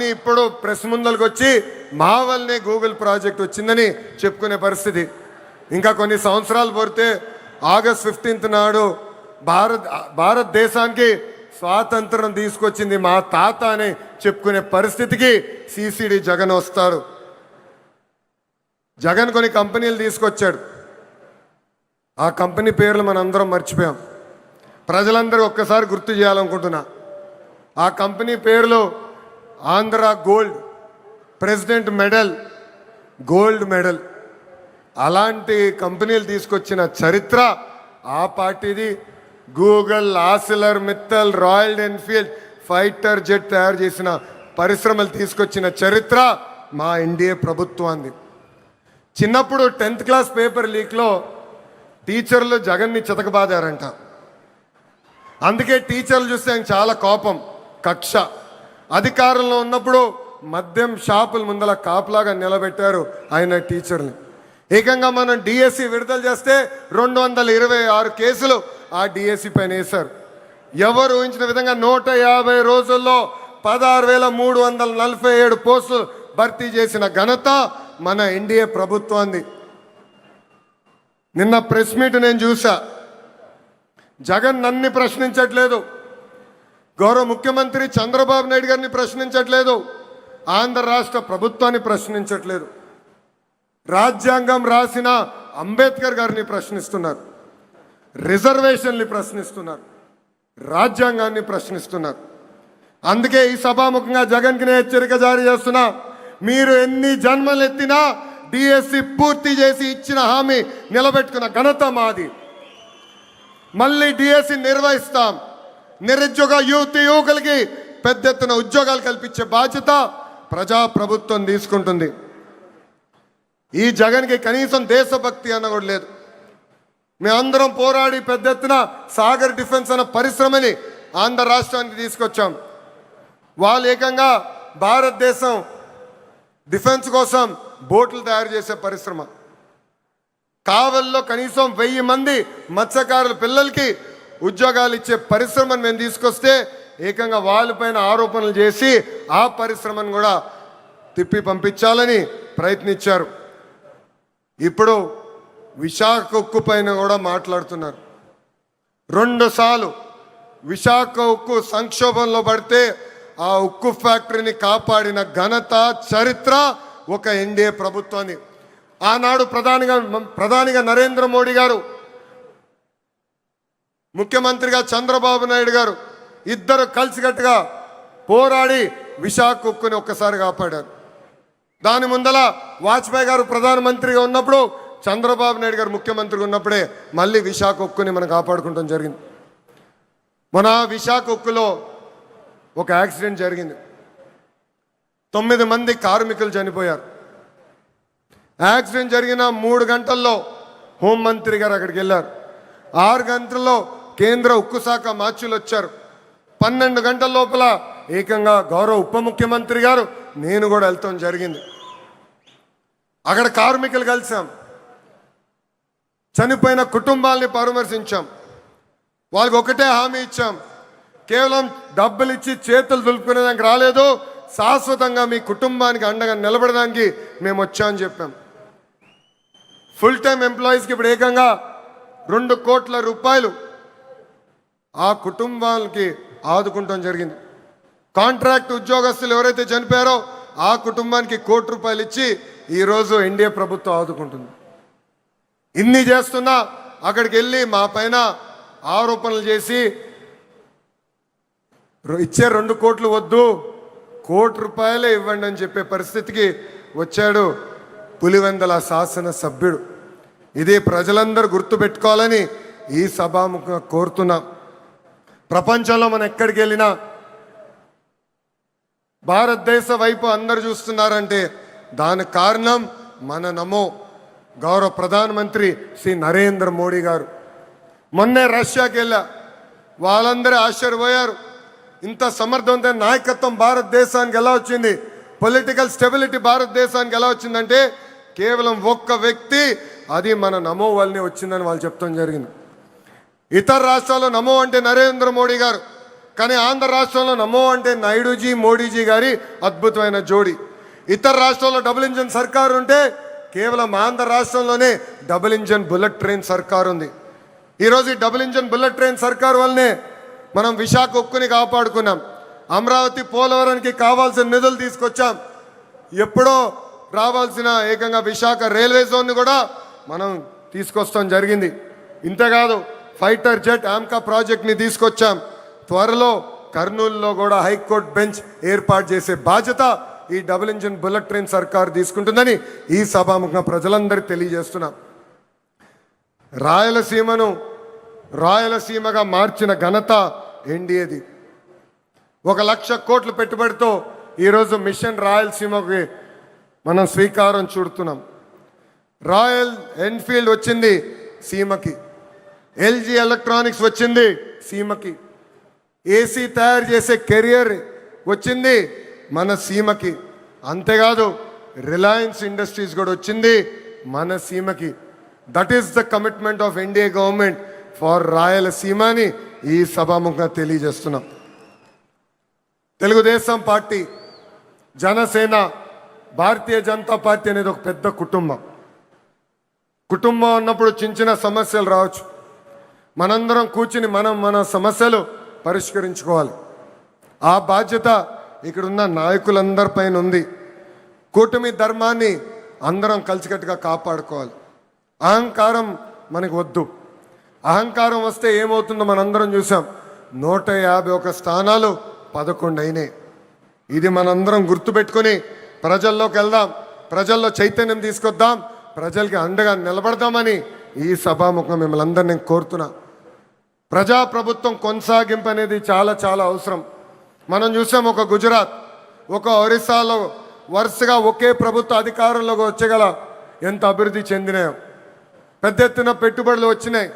కానీ ఇప్పుడు ప్రెస్ ముందరికి వచ్చి మా వల్లనే గూగుల్ ప్రాజెక్ట్ వచ్చిందని చెప్పుకునే పరిస్థితి. ఇంకా కొన్ని సంవత్సరాలు పోతే ఆగస్ట్ 15 నాడు భారతదేశానికి స్వాతంత్రం తీసుకొచ్చింది మా తాత అని చెప్పుకునే పరిస్థితికి సిసిడి జగన్ వస్తారు. జగన్ కొన్ని కంపెనీలు తీసుకొచ్చాడు. ఆ కంపెనీ పేర్లు మనందరం మర్చిపోయాం. ప్రజలందరూ ఒక్కసారి గుర్తు చేయాలనుకుంటున్నా. ఆ కంపెనీ పేర్లు Andhra gold, president medal, gold medal. అలాంటి కంపెనీలు తీసుకొచ్చిన చరిత్ర ఆ పార్టీది. Google, ఆసిలర్ Mittal, royal Enfield fighter jet తయారు చేసిన పరిశ్రమలు తీసుకొచ్చిన చరిత్ర మా ఎన్డీఏ ప్రభుత్వాన్ని. చిన్నప్పుడు 10th క్లాస్ పేపర్ లీక్లో టీచర్లు జగన్ని చితకబాదారంట. అందుకే టీచర్లు చూస్తే ఆయన చాలా కోపం, కక్ష. అధికారంలో ఉన్నప్పుడు మద్యం షాపుల ముందల కాపులాగా నిలబెట్టారు ఆయన టీచర్ని. ఏకంగా మనం డిఎస్సి విడుదల చేస్తే 226 కేసులు ఆ డిఎస్సి పైన వేశారు. ఎవరు ఊహించిన విధంగా 150 రోజుల్లో 16,347 పోస్టులు భర్తీ చేసిన ఘనత మన ఎన్డీఏ ప్రభుత్వాన్ని. నిన్న ప్రెస్ మీట్ నేను చూసా. జగన్ నన్ను ప్రశ్నించట్లేదు, గౌరవ ముఖ్యమంత్రి చంద్రబాబు నాయుడు గారిని ప్రశ్నించట్లేదు, ఆంధ్ర రాష్ట్ర ప్రభుత్వాన్ని ప్రశ్నించట్లేదు. రాజ్యాంగం రాసిన అంబేద్కర్ గారిని ప్రశ్నిస్తున్నారు, రిజర్వేషన్ని ప్రశ్నిస్తున్నారు, రాజ్యాంగాన్ని ప్రశ్నిస్తున్నారు. అందుకే ఈ సభాముఖంగా జగన్కి నేను హెచ్చరిక జారీ చేస్తున్నా. మీరు ఎన్ని జన్మలు ఎత్తినా డిఎస్సి పూర్తి చేసి ఇచ్చిన హామీ నిలబెట్టుకున్న ఘనత మాది. మళ్ళీ డిఎస్సి నిర్వహిస్తాం. నిరుద్యోగ యువకులకి పెద్ద ఎత్తున ఉద్యోగాలు కల్పించే బాధ్యత ప్రజాప్రభుత్వం తీసుకుంటుంది. ఈ జగన్కి కనీసం దేశభక్తి అన్న కూడా లేదు. మేమందరం పోరాడి పెద్ద ఎత్తున సాగర్ డిఫెన్స్ అన్న పరిశ్రమని ఆంధ్ర రాష్ట్రానికి తీసుకొచ్చాం. వాళ్ళు ఏకంగా భారతదేశం డిఫెన్స్ కోసం బోట్లు తయారు చేసే పరిశ్రమ. కావల్లో కనీసం 1000 మంది మత్స్యకారుల పిల్లలకి ఉద్యోగాలు ఇచ్చే పరిశ్రమను మేము తీసుకొస్తే ఏకంగా వాళ్ళపైన ఆరోపణలు చేసి ఆ పరిశ్రమను కూడా తిప్పి పంపించాలని ప్రయత్నించారు. ఇప్పుడు విశాఖ ఉక్కు పైన కూడా మాట్లాడుతున్నారు. 2 సార్లు విశాఖ ఉక్కు సంక్షోభంలో పడితే ఆ ఉక్కు ఫ్యాక్టరీని కాపాడిన ఘనత, చరిత్ర ఒక ఎన్డీఏ ప్రభుత్వాన్ని. ఆనాడు ప్రధానిగా నరేంద్ర మోడీ గారు, ముఖ్యమంత్రిగా చంద్రబాబు నాయుడు గారు ఇద్దరు కలిసికట్టుగా పోరాడి విశాఖ ఉక్కుని ఒక్కసారి కాపాడారు. దాని ముందల వాజ్పేయి గారు ప్రధానమంత్రిగా ఉన్నప్పుడు, చంద్రబాబు నాయుడు గారు ముఖ్యమంత్రిగా ఉన్నప్పుడే మళ్ళీ విశాఖ ఉక్కుని మనం కాపాడుకుంటాం జరిగింది. మన విశాఖ ఉక్కులో ఒక యాక్సిడెంట్ జరిగింది. 9 మంది కార్మికులు చనిపోయారు. యాక్సిడెంట్ జరిగిన 3 గంటల్లో హోంమంత్రి గారు అక్కడికి వెళ్ళారు. 6 గంటల్లో కేంద్ర ఉక్కు శాఖ మార్చులు వచ్చారు. 12 గంటల లోపల ఏకంగా గౌరవ ఉప ముఖ్యమంత్రి గారు, నేను కూడా వెళ్తాం జరిగింది. అక్కడ కార్మికులు కలిసాం, చనిపోయిన కుటుంబాలని పరామర్శించాం. వాళ్ళకి ఒకటే హామీ ఇచ్చాం, కేవలం డబ్బులు ఇచ్చి చేతులు దులుపుకునేదానికి రాలేదు, శాశ్వతంగా మీ కుటుంబానికి అండగా నిలబడడానికి మేము వచ్చామని చెప్పాం. ఫుల్ టైం ఎంప్లాయీస్కి ఇప్పుడు ఏకంగా 2 కోట్ల రూపాయలు ఆ కుటుంబాలకి ఆదుకుంటాం జరిగింది. కాంట్రాక్ట్ ఉద్యోగస్తులు ఎవరైతే చనిపోయారో ఆ కుటుంబానికి 1 కోటి రూపాయలు ఇచ్చి ఈరోజు ఎన్డీఏ ప్రభుత్వం ఆదుకుంటుంది. ఇన్ని చేస్తున్నా అక్కడికి వెళ్ళి మా పైన ఆరోపణలు చేసి ఇచ్చే 2 కోట్లు వద్దు, 1 కోటి రూపాయలే ఇవ్వండి అని చెప్పే పరిస్థితికి వచ్చాడు పులివెందల శాసన సభ్యుడు. ఇది ప్రజలందరూ గుర్తుపెట్టుకోవాలని ఈ సభాముఖంగా కోరుతున్నాం. ప్రపంచంలో మనం ఎక్కడికి వెళ్ళినా భారతదేశ వైపు అందరు చూస్తున్నారంటే దానికి కారణం మన నమో గౌరవ ప్రధానమంత్రి శ్రీ నరేంద్ర మోడీ గారు. మొన్నే రష్యాకి వెళ్ళా, వాళ్ళందరూ ఆశ్చర్యపోయారు. ఇంత సమర్థవంతమైన నాయకత్వం భారతదేశానికి ఎలా వచ్చింది, పొలిటికల్ స్టెబిలిటీ భారతదేశానికి ఎలా వచ్చిందంటే కేవలం ఒక్క వ్యక్తి, అది మన నమో వల్లనే వచ్చిందని వాళ్ళు చెప్తాం జరిగింది. ఇతర రాష్ట్రాల్లో నమో అంటే నరేంద్ర మోడీ గారు, కానీ ఆంధ్ర రాష్ట్రంలో నమో అంటే నాయుడుజీ మోడీజీ గారి అద్భుతమైన జోడి. ఇతర రాష్ట్రాల్లో డబుల్ ఇంజన్ సర్కారు ఉంటే కేవలం ఆంధ్ర రాష్ట్రంలోనే డబుల్ ఇంజన్ బుల్లెట్ ట్రైన్ సర్కారు ఉంది. ఈరోజు ఈ డబుల్ ఇంజన్ బుల్లెట్ ట్రైన్ సర్కారు వల్లనే మనం విశాఖ ఉక్కుని కాపాడుకున్నాం. అమరావతి పోలవరానికి కావాల్సిన నిధులు తీసుకొచ్చాం. ఎప్పుడో రావాల్సిన ఏకంగా విశాఖ రైల్వే జోన్ని కూడా మనం తీసుకొస్తాం జరిగింది. ఇంతేకాదు ఫైటర్ జెట్ ఆమ్కా ప్రాజెక్ట్ని తీసుకొచ్చాం. త్వరలో కర్నూలులో కూడా హైకోర్టు బెంచ్ ఏర్పాటు చేసే బాధ్యత ఈ డబుల్ ఇంజిన్ బుల్లెట్ ట్రైన్ సర్కార్ తీసుకుంటుందని ఈ సభాముఖంగా ప్రజలందరికీ తెలియజేస్తున్నాం. రాయలసీమగా మార్చిన ఘనత ఎన్డీఏది. 1,00,000 కోట్ల పెట్టుబడితో ఈరోజు మిషన్ రాయలసీమకి మనం శ్రీకారం చుడుతున్నాం. రాయల్ ఎన్ఫీల్డ్ వచ్చింది సీమకి, ఎల్జీ ఎలక్ట్రానిక్స్ వచ్చింది సీమకి, ఏసీ తయారు చేసే కెరియర్ వచ్చింది మన సీమకి. అంతేకాదు రిలయన్స్ ఇండస్ట్రీస్ కూడా వచ్చింది మన సీమకి. That is the commitment of NDA government for Rayalaseema అని ఈ సభాముఖంగా తెలియజేస్తున్నాం. తెలుగుదేశం పార్టీ, జనసేన, భారతీయ జనతా పార్టీ అనేది ఒక పెద్ద కుటుంబం. కుటుంబం అన్నప్పుడు చిన్న చిన్న సమస్యలు రావచ్చు. మనందరం కూర్చుని మన సమస్యలు పరిష్కరించుకోవాలి. ఆ బాధ్యత ఇక్కడున్న నాయకులందరిపైన ఉంది. కూటమి ధర్మాన్ని అందరం కలిసికట్టుగా కాపాడుకోవాలి. అహంకారం మనకు వద్దు. అహంకారం వస్తే ఏమవుతుందో మనందరం చూసాం. 151 స్థానాలు 11 అయినాయి. ఇది మనందరం గుర్తుపెట్టుకొని ప్రజల్లోకి వెళ్దాం, ప్రజల్లో చైతన్యం తీసుకొద్దాం, ప్రజలకి అండగా నిలబడదామని ఈ సభాముఖం మిమ్మల్ని అందరినీ నేను కోరుతున్నా. ప్రజాప్రభుత్వం కొనసాగింపు అనేది చాలా చాలా అవసరం. మనం చూసాం ఒక గుజరాత్, ఒక ఒరిస్సాలో వరుసగా ఒకే ప్రభుత్వ అధికారంలోకి వచ్చేగల ఎంత అభివృద్ధి చెందినాయో. పెద్ద ఎత్తున పెట్టుబడులు వచ్చినాయి,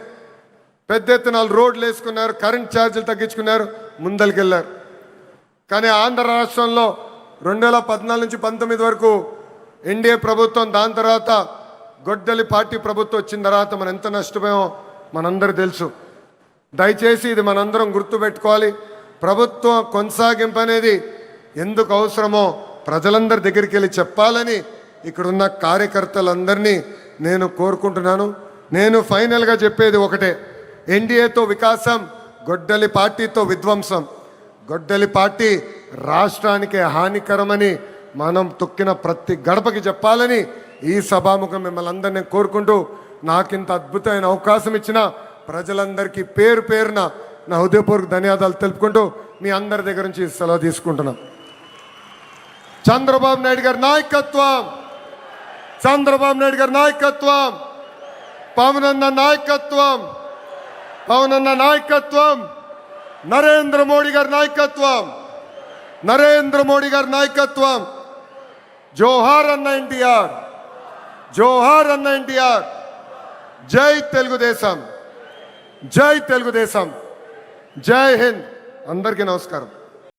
పెద్ద ఎత్తున రోడ్లు వేసుకున్నారు, కరెంట్ ఛార్జీలు తగ్గించుకున్నారు, ముందరికెళ్ళారు. కానీ ఆంధ్ర రాష్ట్రంలో 2014 నుంచి 19 వరకు ఎన్డీఏ ప్రభుత్వం, దాని తర్వాత గొడ్డలి పార్టీ ప్రభుత్వం వచ్చిన తర్వాత మనం ఎంత నష్టపోయామో మనందరూ తెలుసు. దయచేసి ఇది మనందరం గుర్తుపెట్టుకోవాలి. ప్రభుత్వం కొనసాగింపు అనేది ఎందుకు అవసరమో ప్రజలందరి దగ్గరికి వెళ్ళి చెప్పాలని ఇక్కడున్న కార్యకర్తలందరినీ నేను కోరుకుంటున్నాను. నేను ఫైనల్గా చెప్పేది ఒకటే, ఎన్డీఏతో వికాసం, గొడ్డలి పార్టీతో విధ్వంసం. గొడ్డలి పార్టీ రాష్ట్రానికి హానికరమని మనం తొక్కిన ప్రతి గడపకి చెప్పాలని ఈ సభాముఖం మిమ్మల్ని అందరినీ కోరుకుంటూ, నాకింత అద్భుతమైన అవకాశం ఇచ్చిన ప్రజలందరికీ పేరు పేరున నా హృదయపూర్వక ధన్యవాదాలు తెలుపుకుంటూ మీ అందరి దగ్గర నుంచి సెలవు తీసుకుంటున్నాం. చంద్రబాబు నాయుడు గారి నాయకత్వం, చంద్రబాబు నాయుడు గారి నాయకత్వం, పవనన్న నాయకత్వం, పవనన్న నాయకత్వం, నరేంద్ర మోడీ గారి నాయకత్వం, నరేంద్ర మోడీ గారి నాయకత్వం. జోహార్ అన్న ఎన్టీఆర్, జోహార్ అన్న ఎన్టీఆర్. జై తెలుగుదేశం, జై తెలుగుదేశం, జై హింద్. అందరికీ నమస్కారం.